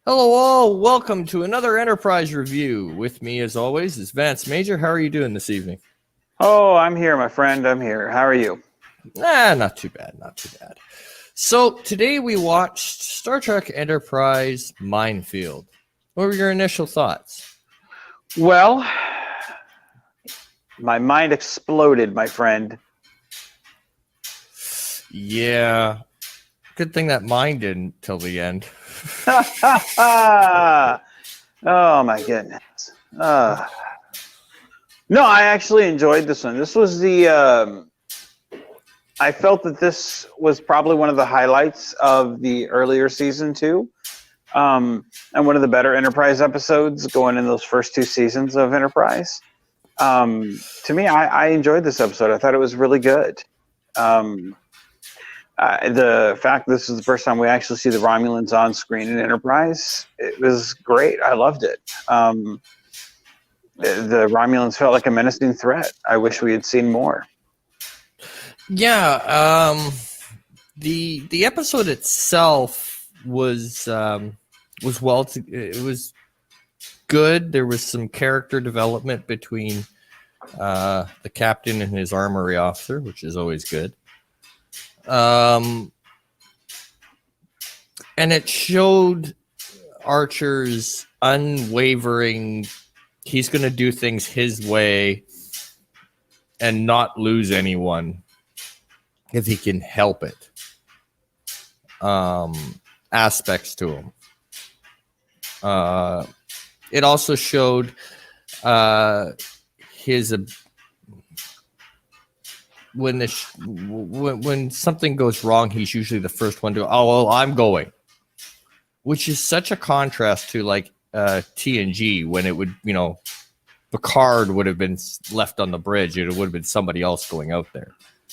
Hello all, welcome to another Enterprise review. With me as always is Vance Major. How are you doing this evening? Oh, I'm here, my friend. I'm here. How are you? Not too bad, not too bad. So today we watched Star Trek Enterprise Minefield. What were your initial thoughts? Well, my mind exploded, my friend. Yeah, good thing that mine didn't till the end. Oh, my goodness. No, I actually enjoyed this one. This was I felt that this was probably one of the highlights of the earlier season too. And one of the better Enterprise episodes going in those first two seasons of Enterprise. To me, I enjoyed this episode. I thought it was really good. The fact this is the first time we actually see the Romulans on screen in Enterprise, it was great. I loved it. The Romulans felt like a menacing threat. I wish we had seen more. Yeah, the episode itself was it was good. There was some character development between the captain and his armory officer, which is always good. And it showed Archer's unwavering, he's going to do things his way and not lose anyone if he can help it. Aspects to him. It also showed his when something goes wrong, he's usually the first one to go, oh, well, I'm going. Which is such a contrast to like TNG when it would, Picard would have been left on the bridge. It would have been somebody else going out there.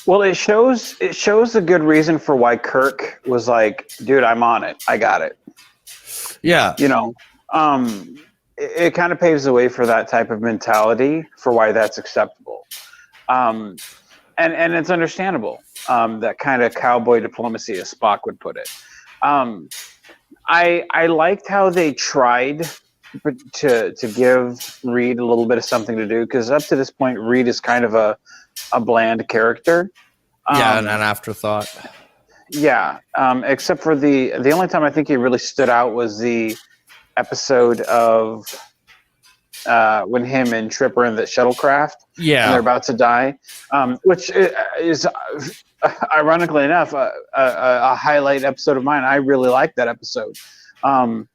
Well, it shows a good reason for why Kirk was like, dude, I'm on it. I got it. Yeah. It kind of paves the way for that type of mentality for why that's acceptable. And it's understandable, that kind of cowboy diplomacy, as Spock would put it. I liked how they tried to give Reed a little bit of something to do, because up to this point, Reed is kind of a bland character. And an afterthought. Yeah, except for the only time I think he really stood out was the episode of when him and Trip are in the shuttlecraft. Yeah, and they're about to die, which is ironically enough a highlight episode of mine. I really like that episode, even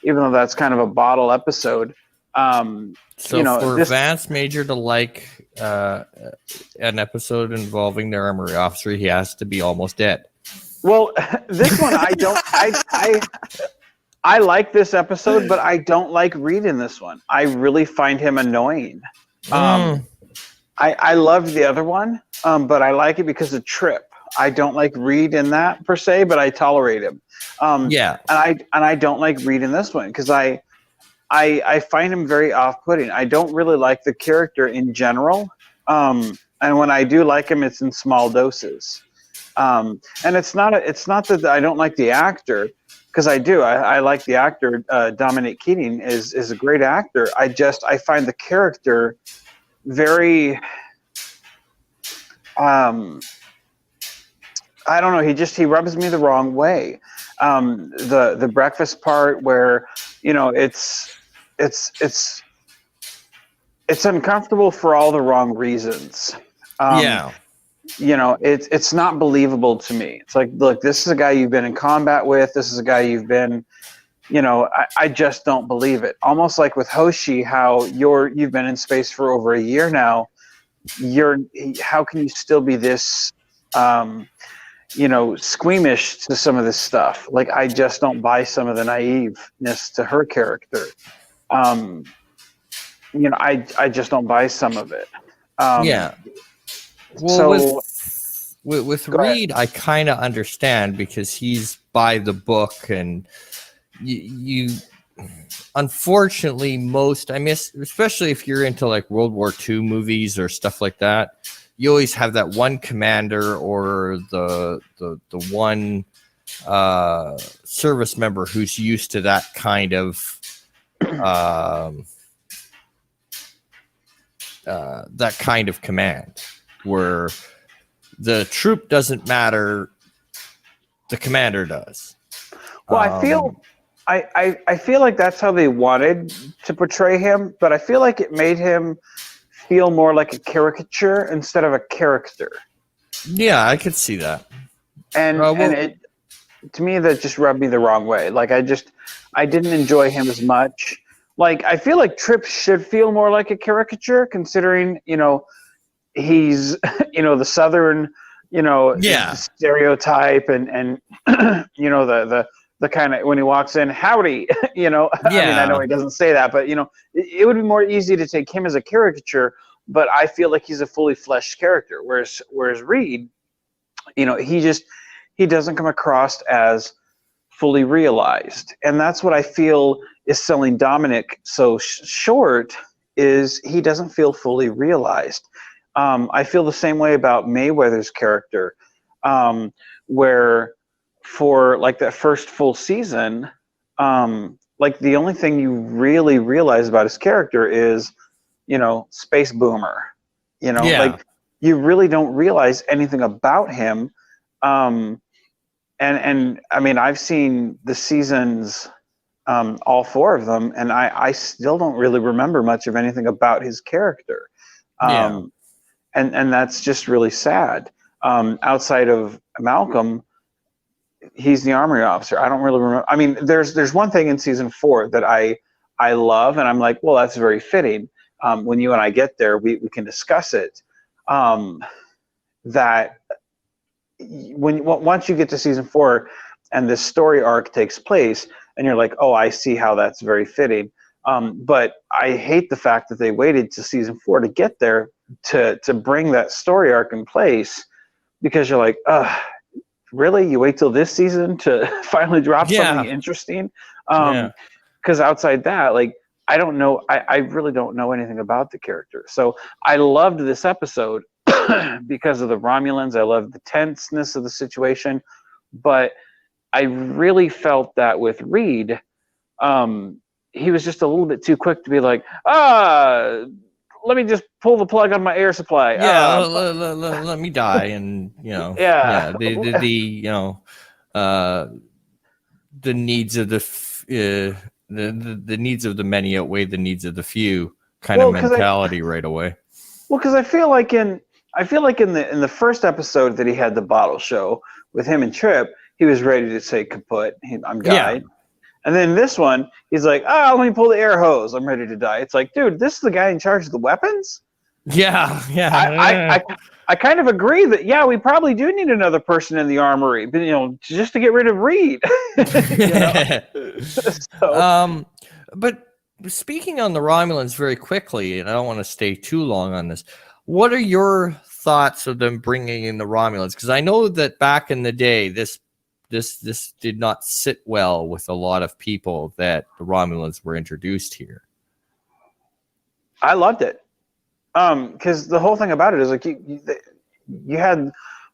though that's kind of a bottle episode. For Vance Major to like an episode involving their armory officer, he has to be almost dead. Well, this one I don't. I like this episode, but I don't like Reed in this one. I really find him annoying. I loved the other one, but I like it because of Trip. I don't like Reed in that per se, but I tolerate him. And I don't like Reed in this one because I find him very off-putting. I don't really like the character in general, and when I do like him, it's in small doses. And it's not that I don't like the actor, because I do. I like the actor. Dominic Keating is a great actor. I find the character very. I don't know. He rubs me the wrong way. The breakfast part where it's uncomfortable for all the wrong reasons. It's not believable to me. It's like, look, this is a guy you've been in combat with. This is a guy you've been, I just don't believe it. Almost like with Hoshi, how you've been in space for over a year now. How can you still be this, squeamish to some of this stuff? Like, I just don't buy some of the naiveness to her character. I just don't buy some of it. Well, with Reed, I kind of understand because he's by the book, and you unfortunately especially if you're into like World War II movies or stuff like that, you always have that one commander or the one service member who's used to that kind of command, where the troop doesn't matter, the commander does. Well, I feel like that's how they wanted to portray him, but I feel like it made him feel more like a caricature instead of a character. Yeah, I could see that. And it, to me, that just rubbed me the wrong way. Like, I didn't enjoy him as much. Like, I feel like Trip should feel more like a caricature, considering, he's, the Southern, stereotype and the kind of, when he walks in, howdy, I mean, I know he doesn't say that, but, it would be more easy to take him as a caricature, but I feel like he's a fully fleshed character. Whereas Reed, he doesn't come across as fully realized. And that's what I feel is selling Dominic so short, is he doesn't feel fully realized. I feel the same way about Mayweather's character, where for like that first full season, like the only thing you really realize about his character is, space boomer, like you really don't realize anything about him. And I mean, I've seen the seasons, all 4 of them, and I still don't really remember much of anything about his character. And that's just really sad. Outside of Malcolm, he's the armory officer. I don't really remember. I mean, there's one thing in season 4 that I love, and I'm like, well, that's very fitting. When you and I get there, we can discuss it. That once you get to season 4 and this story arc takes place, and you're like, oh, I see how that's very fitting. But I hate the fact that they waited to season 4 to get there to bring that story arc in place, because you're like, really? You wait till this season to finally drop something interesting? Because outside that, like, I don't know. I really don't know anything about the character. So I loved this episode because of the Romulans. I loved the tenseness of the situation. But I really felt that with Reed, he was just a little bit too quick to be like, let me just pull the plug on my air supply. Let me die, and the needs of the needs of the many outweigh the needs of the few kind of mentality right away. Well, because I feel like in the first episode that he had the bottle show with him and Trip, he was ready to say kaput. I'm died. And then this one, he's like, let me pull the air hose. I'm ready to die. It's like, dude, this is the guy in charge of the weapons? I kind of agree that, we probably do need another person in the armory, but, just to get rid of Reed. But speaking on the Romulans very quickly, and I don't want to stay too long on this, what are your thoughts of them bringing in the Romulans? Because I know that back in the day, this did not sit well with a lot of people that the Romulans were introduced here. I loved it. Because the whole thing about it is like you had,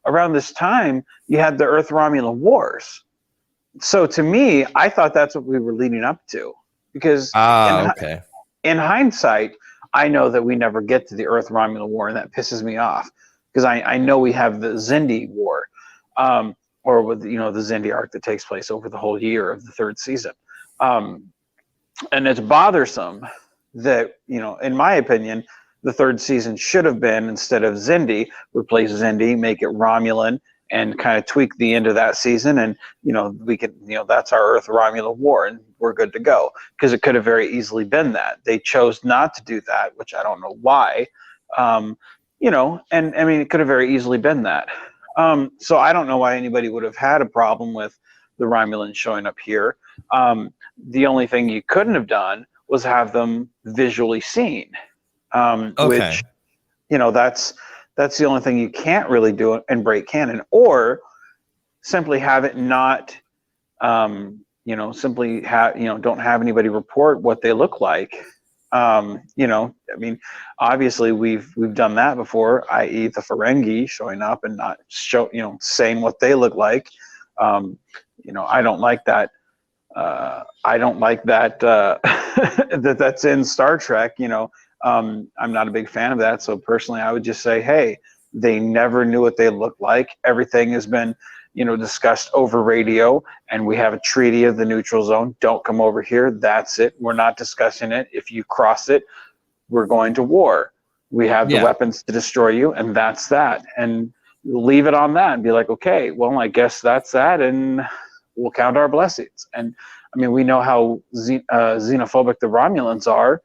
around this time, you had the Earth-Romulan Wars. So to me, I thought that's what we were leading up to. Because in hindsight, I know that we never get to the Earth-Romulan War, and that pisses me off. Because I know we have the Xindi War. Or with the Xindi arc that takes place over the whole year of the 3rd season. And it's bothersome that, in my opinion, the 3rd season should have been, instead of Xindi, replace Xindi, make it Romulan, and kind of tweak the end of that season, and we could, that's our Earth-Romulan War, and we're good to go. Because it could have very easily been that. They chose not to do that, which I don't know why. And I mean, it could have very easily been that. So I don't know why anybody would have had a problem with the Romulans showing up here. The only thing you couldn't have done was have them visually seen, which, that's the only thing you can't really do and break canon, or simply have it not, simply don't have anybody report what they look like. I mean, obviously we've done that before, i.e. the Ferengi showing up and not saying what they look like. I don't like that. I don't like that that's in Star Trek. I'm not a big fan of that. So personally, I would just say, hey, they never knew what they looked like. Everything has been, discussed over radio, and we have a treaty of the neutral zone. Don't come over here. That's it. We're not discussing it. If you cross it, we're going to war. We have the weapons to destroy you, and that's that. And leave it on that and be like, okay, well, I guess that's that, and we'll count our blessings. And I mean, we know how xenophobic the Romulans are.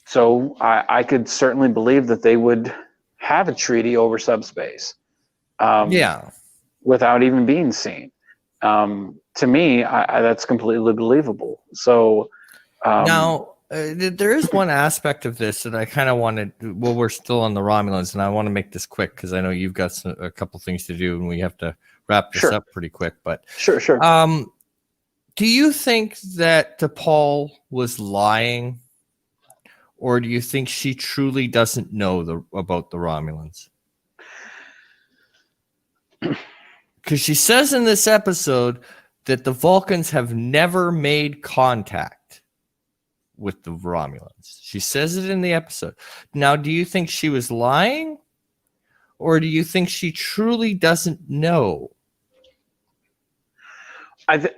So I could certainly believe that they would have a treaty over subspace. Without even being seen. To me, that's completely believable. So now there is one aspect of this that I kind of wanted. Well, we're still on the Romulans, and I want to make this quick because I know you've got a couple things to do, and we have to wrap this up pretty quick. But sure. Do you think that T'Pol was lying, or do you think she truly doesn't know about the Romulans? Because she says in this episode that the Vulcans have never made contact with the Romulans. She says it in the episode. Now, do you think she was lying, or do you think she truly doesn't know? I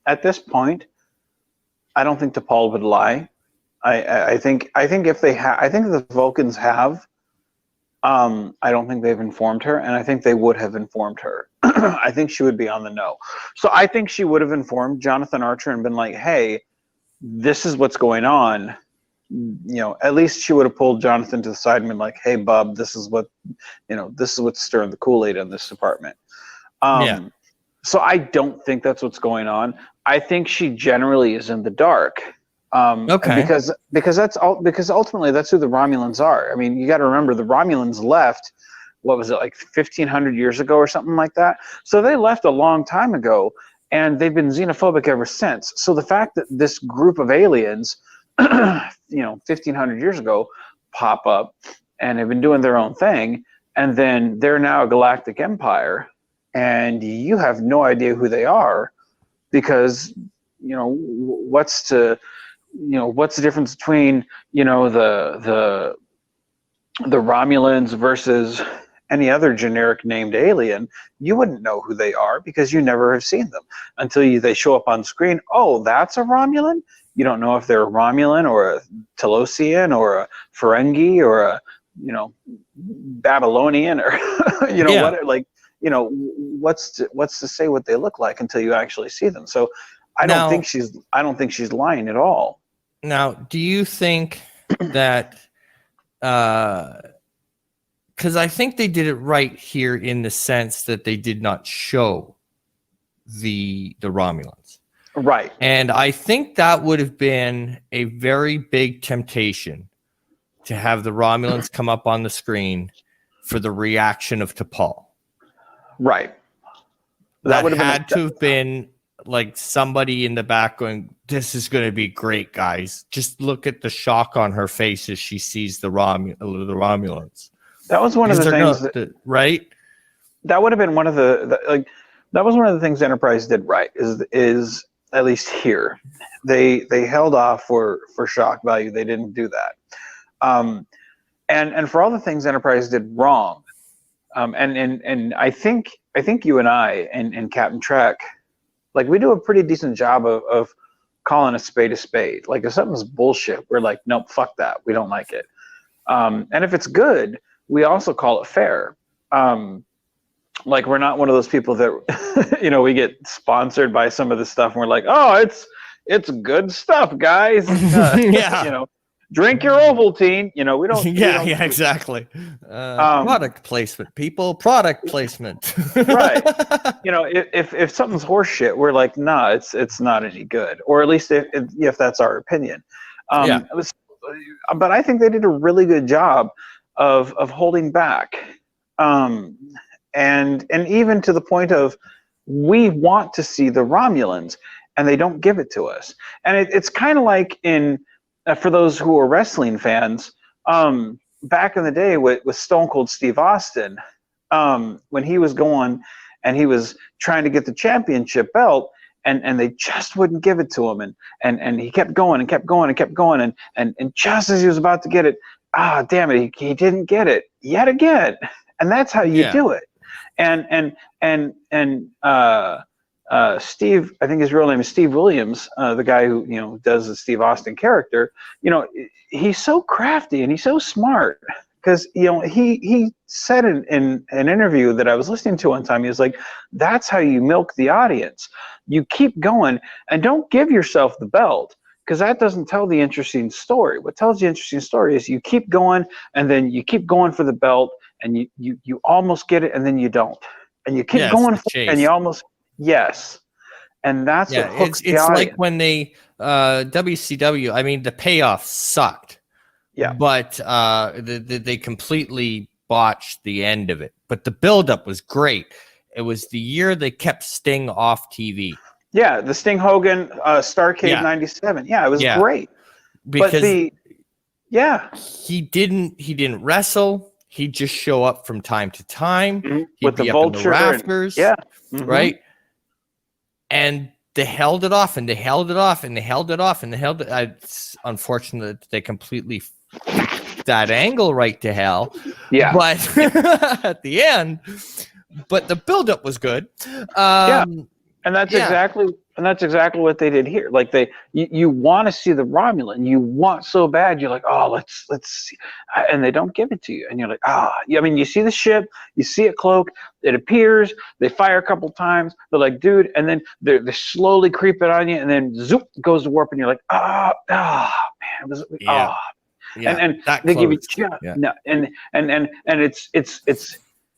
at this point, I don't think T'Pol would lie. I think if they I think the Vulcans have. I don't think they've informed her, and I think they would have informed her. I think she would be on the know. So I think she would have informed Jonathan Archer and been like, hey, this is what's going on. At least she would have pulled Jonathan to the side and been like, hey, bub, this is what's stirring the Kool-Aid in this department. So I don't think that's what's going on. I think she generally is in the dark. Because ultimately that's who the Romulans are. I mean, you got to remember the Romulans left, what was it, like 1,500 years ago or something like that? So they left a long time ago, and they've been xenophobic ever since. So the fact that this group of aliens, 1,500 years ago, pop up and have been doing their own thing, and then they're now a galactic empire, and you have no idea who they are, because what's the difference between the Romulans versus any other generic named alien? You wouldn't know who they are because you never have seen them until they show up on screen. Oh, that's a Romulan? You don't know if they're a Romulan or a Telosian or a Ferengi or a Babylonian or what's to say what they look like until you actually see them. So I don't think she's lying at all. Now, do you think that because I think they did it right here in the sense that they did not show the Romulans. Right. And I think that would have been a very big temptation to have the Romulans come up on the screen for the reaction of T'Pol. Right. That would have had to have been like somebody in the back going, this is going to be great, guys. Just look at the shock on her face as she sees the Romulans. That was one of the things right? That would have been one of that was one of the things Enterprise did right, is at least here. They held off for shock value. They didn't do that. And for all the things Enterprise did wrong, and I think you and I and Captain Trek, like, we do a pretty decent job of calling a spade. Like, if something's bullshit, we're like, nope, fuck that. We don't like it. And if it's good, we also call it fair. Like, we're not one of those people that, we get sponsored by some of the stuff and we're like, oh, it's good stuff, guys. Drink your Ovaltine. We don't. Exactly. Product placement, people. Product placement. Right. If something's horseshit, we're like, nah, it's not any good. Or at least if that's our opinion. But I think they did a really good job of holding back, and even to the point of, we want to see the Romulans, and they don't give it to us. And it's kind of like in. For those who are wrestling fans, back in the day with Stone Cold Steve Austin, when he was going and he was trying to get the championship belt, and they just wouldn't give it to him, and he kept going and kept going and kept going, and just as he was about to get it, damn it, he didn't get it yet again. And that's how you do it. And Steve, I think his real name is Steve Williams, the guy who does the Steve Austin character. He's so crafty and he's so smart, because he said in an interview that I was listening to one time, he was like, that's how you milk the audience. You keep going and don't give yourself the belt, because that doesn't tell the interesting story. What tells the interesting story is you keep going, and then you keep going for the belt, and you almost get it, and then you don't, and you keep going for it, and you almost and that's what hooks the audience. It's like when they WCW. I mean, the payoff sucked. Yeah, but they completely botched the end of it. But the buildup was great. It was the year they kept Sting off TV. Yeah, the Sting Hogan Starrcade '97. Yeah, it was great. Because he didn't wrestle. He'd just show up from time to time. With the Vulture up in the rafters. Right. And they held it off, and they held it off, and they held it off, and they held it. It's unfortunate that they completely that angle right to hell. Yeah. But at the end, but the buildup was good. And that's exactly what they did here. Like you want to see the Romulan, you want so bad, you're like, oh, let's see, and they don't give it to you, and you're like, I mean, you see the ship, you see it cloak, it appears, they fire a couple times, they're like, dude, and then they're slowly creeping on you, and then zoop goes to warp, and you're like, man, and they give you no, and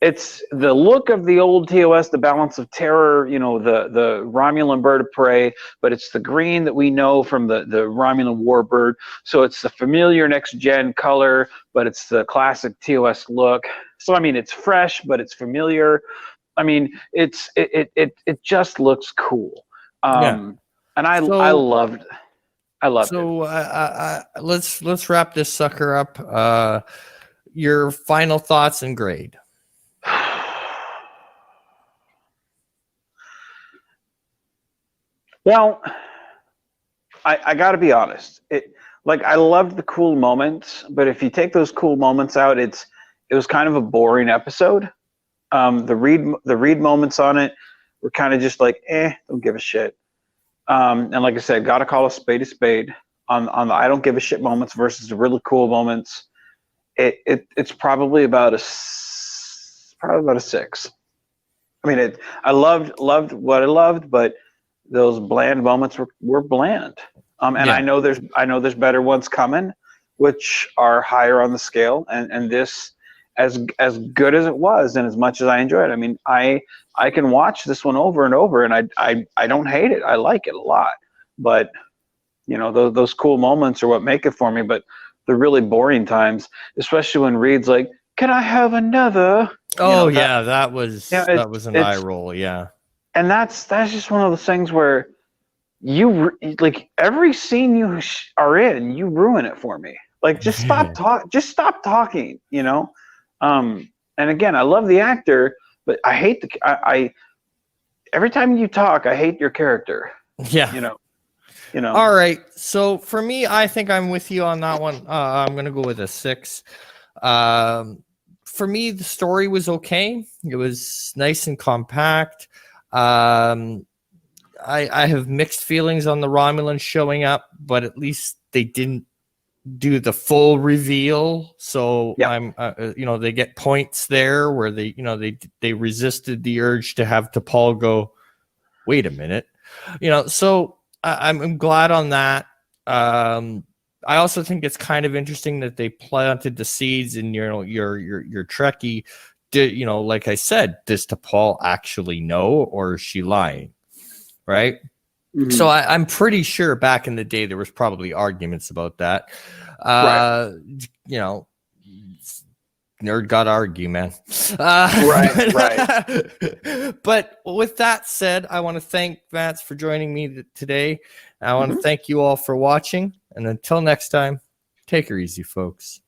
it's the look of the old TOS, the balance of terror, the Romulan bird of prey, but it's the green that we know from the Romulan warbird. So it's the familiar next gen color, but it's the classic TOS look. So I mean, it's fresh, but it's familiar. I mean, it just looks cool. And I loved it. So let's wrap this sucker up. Your final thoughts and grade. Well, I got to be honest. I loved the cool moments, but if you take those cool moments out, it was kind of a boring episode. The Reed moments on it were kind of just like, don't give a shit. And like I said, got to call a spade on the I don't give a shit moments versus the really cool moments. It's probably about a 6. I mean, I loved what I loved, but those bland moments were bland. I know there's better ones coming, which are higher on the scale. And this, as good as it was, and as much as I enjoyed it, I mean, I can watch this one over and over, and I don't hate it. I like it a lot. But those cool moments are what make it for me. But the really boring times, especially when Reed's like, "Can I have another?" That was an eye roll. Yeah. And that's just one of those things where you like every scene you are in, you ruin it for me. Like, just stop talking, And again, I love the actor, but I hate I every time you talk, I hate your character. Yeah. All right. So for me, I think I'm with you on that one. I'm going to go with a 6. For me, the story was okay. It was nice and compact. I have mixed feelings on the Romulans showing up, but at least they didn't do the full reveal. So I'm, they get points there where they resisted the urge to have T'Pol go, wait a minute, so I'm glad on that. I also think it's kind of interesting that they planted the seeds in your Trekkie. Like I said, does T'Pol actually know, or is she lying? Right. Mm-hmm. So I'm pretty sure back in the day there was probably arguments about that. Right. Nerd got to argue, man. Right. But with that said, I want to thank Vance for joining me today. I want to thank you all for watching. And until next time, take her easy, folks.